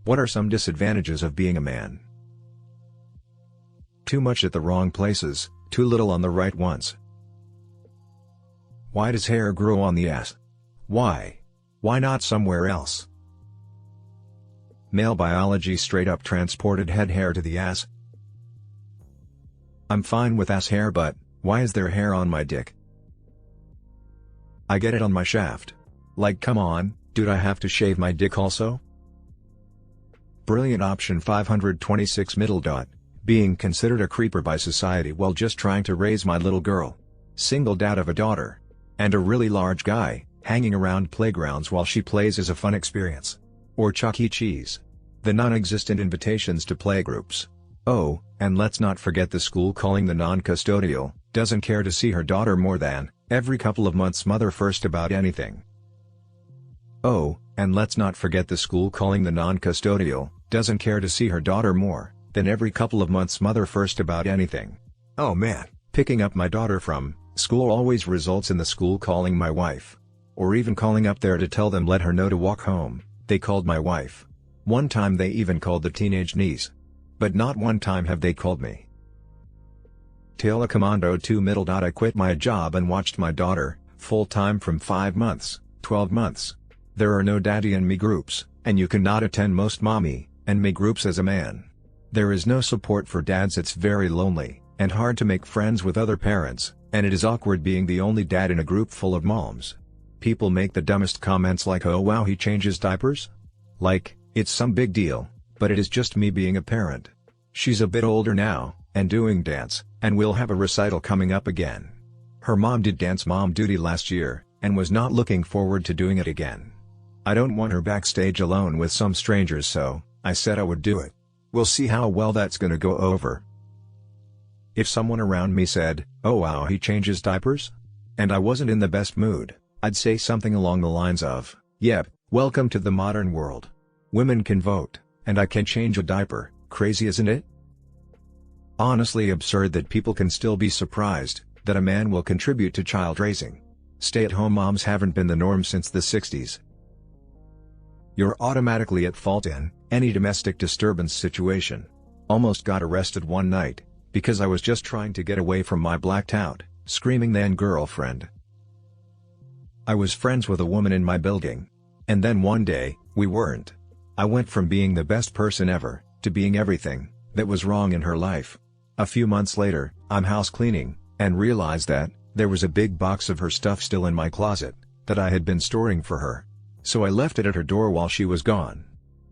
What are some disadvantages of being a man? Too much at the wrong places, too little on the right ones. Why does hair grow on the ass? Why? Why not somewhere else? Male biology straight up transported head hair to the ass. I'm fine with ass hair, but why is there hair on my dick? I get it on my shaft. Like, come on, dude, I have to shave my dick also? Brilliant option 526 middle dot. Being considered a creeper by society while just trying to raise my little girl. Single dad of a daughter. And a really large guy, hanging around playgrounds while she plays is a fun experience. Or Chuck E. Cheese. The non-existent invitations to playgroups. Oh, and let's not forget the school calling the non-custodial, doesn't care to see her daughter more than, every couple of months mother first about anything. Oh, and let's not forget the school calling the non-custodial, doesn't care to see her daughter more than every couple of months mother first about anything. Oh man, picking up my daughter from school always results in the school calling my wife. Or even calling up there to tell them let her know to walk home, they called my wife. One time they even called the teenage niece. But not one time have they called me. Telecommando 2 middle dot. I quit my job and watched my daughter, full-time from 5 months, 12 months. There are no daddy and me groups, and you cannot attend most mommy and me groups as a man. There is no support for dads. It's very lonely, and hard to make friends with other parents, and it is awkward being the only dad in a group full of moms. People make the dumbest comments like, oh wow, he changes diapers? Like, it's some big deal, but it is just me being a parent. She's a bit older now, and doing dance, and we'll have a recital coming up again. Her mom did dance mom duty last year, and was not looking forward to doing it again. I don't want her backstage alone with some strangers, so I said I would do it. We'll see how well that's gonna go over. If someone around me said, oh wow, he changes diapers? And I wasn't in the best mood, I'd say something along the lines of, yep, welcome to the modern world. Women can vote, and I can change a diaper, crazy isn't it? Honestly absurd that people can still be surprised that a man will contribute to child raising. Stay-at-home moms haven't been the norm since the 60s. You're automatically at fault in any domestic disturbance situation. Almost got arrested one night, because I was just trying to get away from my blacked out, screaming then girlfriend. I was friends with a woman in my building. And then one day, we weren't. I went from being the best person ever, to being everything that was wrong in her life. A few months later, I'm house cleaning, and realized that there was a big box of her stuff still in my closet, that I had been storing for her. So I left it at her door while she was gone.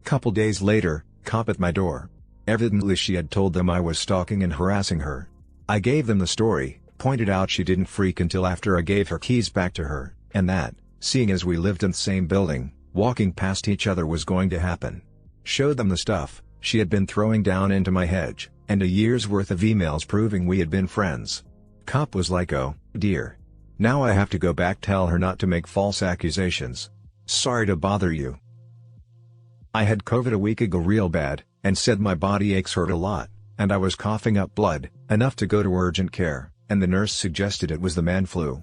Couple days later, cop at my door. Evidently she had told them I was stalking and harassing her. I gave them the story, pointed out she didn't freak until after I gave her keys back to her, and that, seeing as we lived in the same building, walking past each other was going to happen. Showed them the stuff she had been throwing down into my hedge, and a year's worth of emails proving we had been friends. Cop was like, oh, dear. Now I have to go back tell her not to make false accusations. Sorry to bother you. I had COVID a week ago real bad, and said my body aches hurt a lot, and I was coughing up blood, enough to go to urgent care, and the nurse suggested it was the man flu.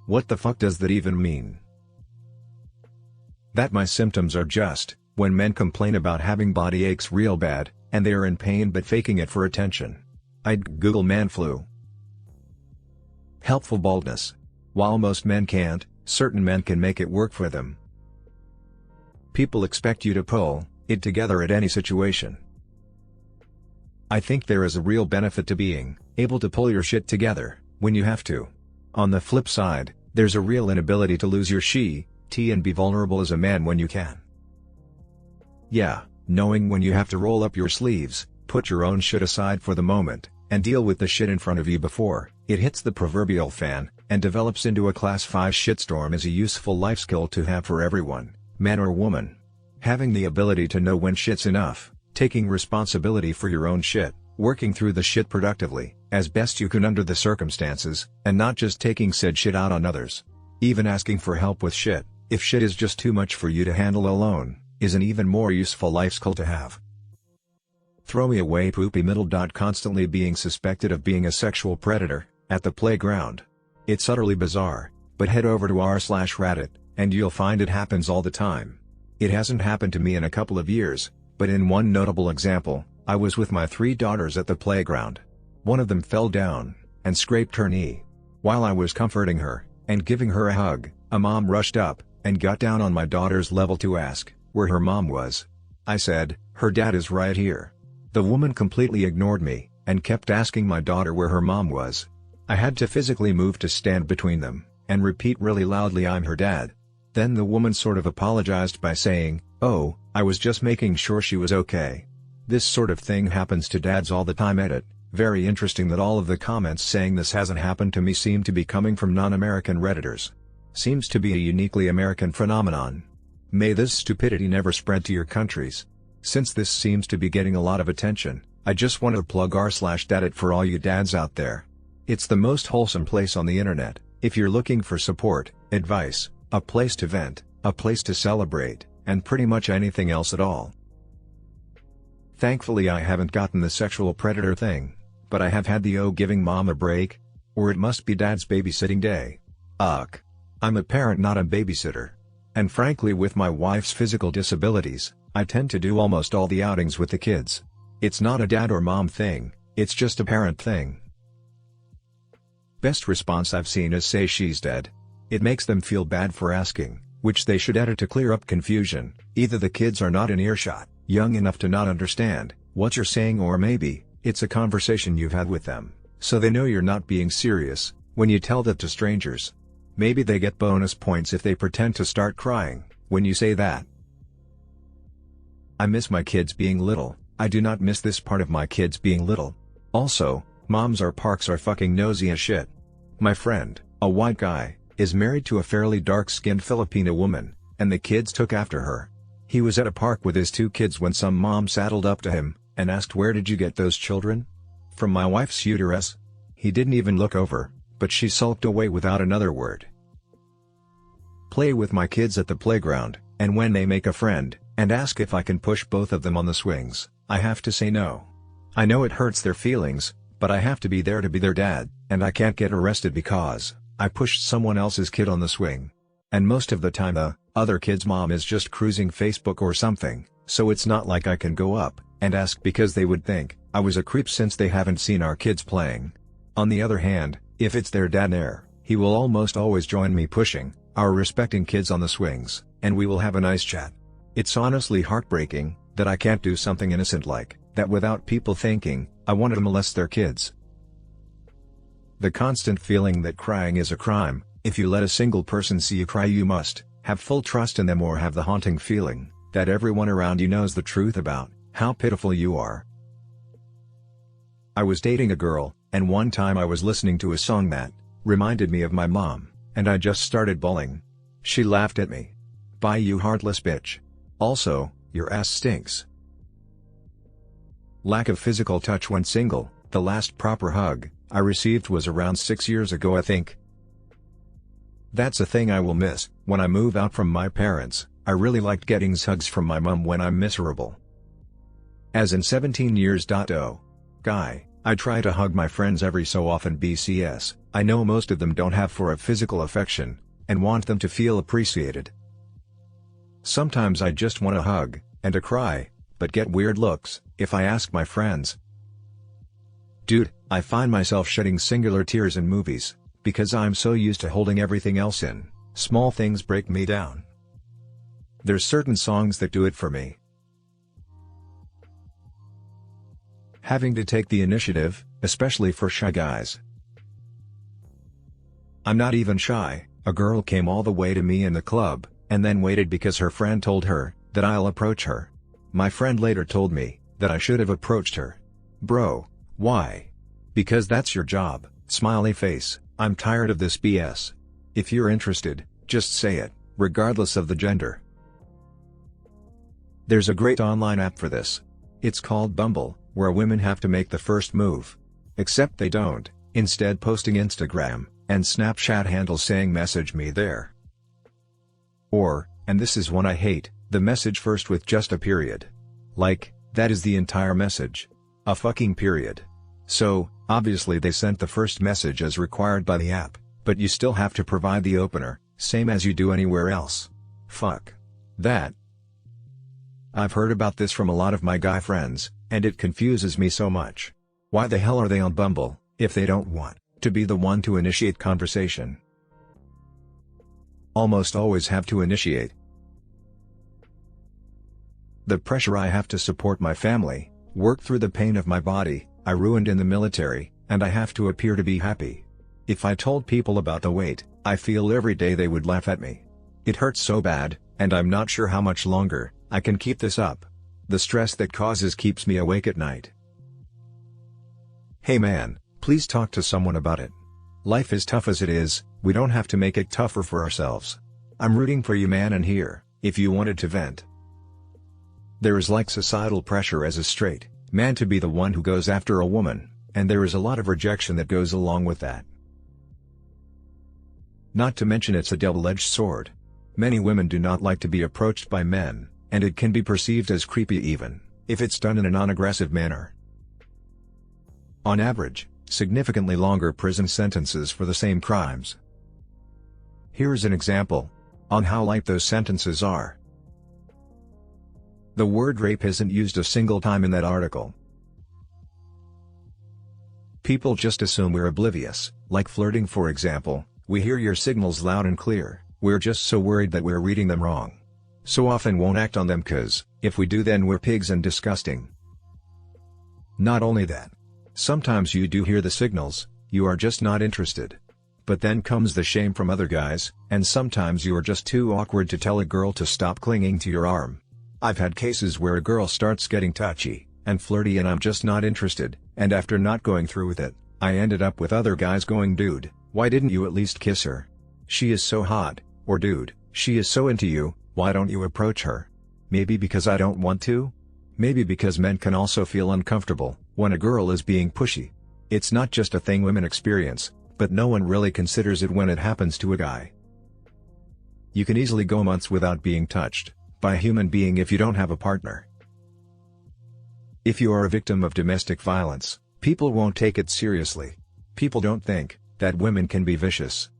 What the fuck does that even mean? That my symptoms are just, when men complain about having body aches real bad, and they are in pain but faking it for attention. I'd Google man flu. Helpful baldness. While most men can't, certain men can make it work for them. People expect you to pull it together at any situation. I think there is a real benefit to being able to pull your shit together when you have to. On the flip side, there's a real inability to lose your shit and be vulnerable as a man when you can. Yeah, knowing when you have to roll up your sleeves, put your own shit aside for the moment, and deal with the shit in front of you before it hits the proverbial fan, and develops into a class 5 shitstorm is a useful life skill to have for everyone, man or woman. Having the ability to know when shit's enough, taking responsibility for your own shit, working through the shit productively, as best you can under the circumstances, and not just taking said shit out on others. Even asking for help with shit, if shit is just too much for you to handle alone, is an even more useful life skill to have. Throw me away poopy middle. Constantly being suspected of being a sexual predator, at the playground. It's utterly bizarre, but head over to r/Reddit, and you'll find it happens all the time. It hasn't happened to me in a couple of years, but in one notable example, I was with my 3 daughters at the playground. One of them fell down and scraped her knee. While I was comforting her and giving her a hug, a mom rushed up and got down on my daughter's level to ask where her mom was. I said, "Her dad is right here." The woman completely ignored me and kept asking my daughter where her mom was. I had to physically move to stand between them and repeat really loudly, "I'm her dad." Then the woman sort of apologized by saying, "Oh, I was just making sure she was okay." This sort of thing happens to dads all the time. Edit. Very interesting that all of the comments saying this hasn't happened to me seem to be coming from non-American Redditors. Seems to be a uniquely American phenomenon. May this stupidity never spread to your countries. Since this seems to be getting a lot of attention, I just want to plug r/daddit for all you dads out there. It's the most wholesome place on the internet, if you're looking for support, advice, a place to vent, a place to celebrate, and pretty much anything else at all. Thankfully I haven't gotten the sexual predator thing, but I have had the giving mom a break? Or it must be dad's babysitting day. Ugh. I'm a parent, not a babysitter. And frankly, with my wife's physical disabilities, I tend to do almost all the outings with the kids. It's not a dad or mom thing, it's just a parent thing. Best response I've seen is "say she's dead." It makes them feel bad for asking, which they should edit to clear up confusion. Either the kids are not in earshot, young enough to not understand what you're saying, or maybe it's a conversation you've had with them, so they know you're not being serious when you tell that to strangers. Maybe they get bonus points if they pretend to start crying when you say that. I miss my kids being little. I do not miss this part of my kids being little. Also, moms or parks are fucking nosy as shit. My friend, a white guy, is married to a fairly dark-skinned Filipina woman, and the kids took after her. He was at a park with his 2 kids when some mom saddled up to him and asked, "Where did you get those children?" "From my wife's uterus." He didn't even look over, but she sulked away without another word. Play with my kids at the playground, and when they make a friend and ask if I can push both of them on the swings, I have to say no. I know it hurts their feelings, but I have to be there to be their dad, and I can't get arrested because I pushed someone else's kid on the swing. And most of the time the other kid's mom is just cruising Facebook or something, so it's not like I can go up and ask, because they would think I was a creep since they haven't seen our kids playing. On the other hand, if it's their dad there, he will almost always join me pushing our respecting kids on the swings, and we will have a nice chat. It's honestly heartbreaking that I can't do something innocent like that without people thinking I wanted to molest their kids. The constant feeling that crying is a crime. If you let a single person see you cry, you must have full trust in them, or have the haunting feeling that everyone around you knows the truth about how pitiful you are. I was dating a girl, and one time I was listening to a song that reminded me of my mom, and I just started bawling. She laughed at me. "Bye, you heartless bitch. Also, your ass stinks." Lack of physical touch when single. The last proper hug I received was around 6 years ago, I think. That's a thing I will miss when I move out from my parents. I really liked getting hugs from my mom when I'm miserable. As in 17 years. Guy, I try to hug my friends every so often. BCS, I know most of them don't have for a physical affection, and want them to feel appreciated. Sometimes I just want a hug and a cry, but get weird looks if I ask my friends. Dude, I find myself shedding singular tears in movies, because I'm so used to holding everything else in. Small things break me down. There's certain songs that do it for me. Having to take the initiative, especially for shy guys. I'm not even shy. A girl came all the way to me in the club, and then waited because her friend told her that I'll approach her. My friend later told me that I should have approached her. Bro, why? Because that's your job. Smiley face. I'm tired of this BS. If you're interested, just say it, regardless of the gender. There's a great online app for this. It's called Bumble, where women have to make the first move. Except they don't, instead posting Instagram and Snapchat handles saying "message me there." Or, and this is one I hate, the message first with just a period. Like, that is the entire message. A fucking period. So, obviously they sent the first message as required by the app, but you still have to provide the opener, same as you do anywhere else. Fuck that. I've heard about this from a lot of my guy friends, and it confuses me so much. Why the hell are they on Bumble, if they don't want to be the one to initiate conversation? Almost always have to initiate. The pressure I have to support my family, work through the pain of my body, I ruined in the military, and I have to appear to be happy. If I told people about the weight I feel every day, they would laugh at me. It hurts so bad, and I'm not sure how much longer I can keep this up. The stress that causes keeps me awake at night. Hey man, please talk to someone about it. Life is tough as it is, we don't have to make it tougher for ourselves. I'm rooting for you man, and here, if you wanted to vent. There is like societal pressure as a straight man to be the one who goes after a woman, and there is a lot of rejection that goes along with that. Not to mention it's a double-edged sword. Many women do not like to be approached by men, and it can be perceived as creepy even if it's done in a non-aggressive manner. On average, significantly longer prison sentences for the same crimes. Here's an example on how light those sentences are. The word rape isn't used a single time in that article. People just assume we're oblivious, like flirting for example. We hear your signals loud and clear, we're just so worried that we're reading them wrong. So often won't act on them cause, if we do then we're pigs and disgusting. Not only that. Sometimes you do hear the signals, you are just not interested. But then comes the shame from other guys, and sometimes you are just too awkward to tell a girl to stop clinging to your arm. I've had cases where a girl starts getting touchy and flirty and I'm just not interested, and after not going through with it, I ended up with other guys going, dude, why didn't you at least kiss her? She is so hot, or dude, she is so into you, why don't you approach her? Maybe because I don't want to? Maybe because men can also feel uncomfortable when a girl is being pushy. It's not just a thing women experience, but no one really considers it when it happens to a guy. You can easily go months without being touched by a human being if you don't have a partner. If you are a victim of domestic violence, people won't take it seriously. People don't think that women can be vicious.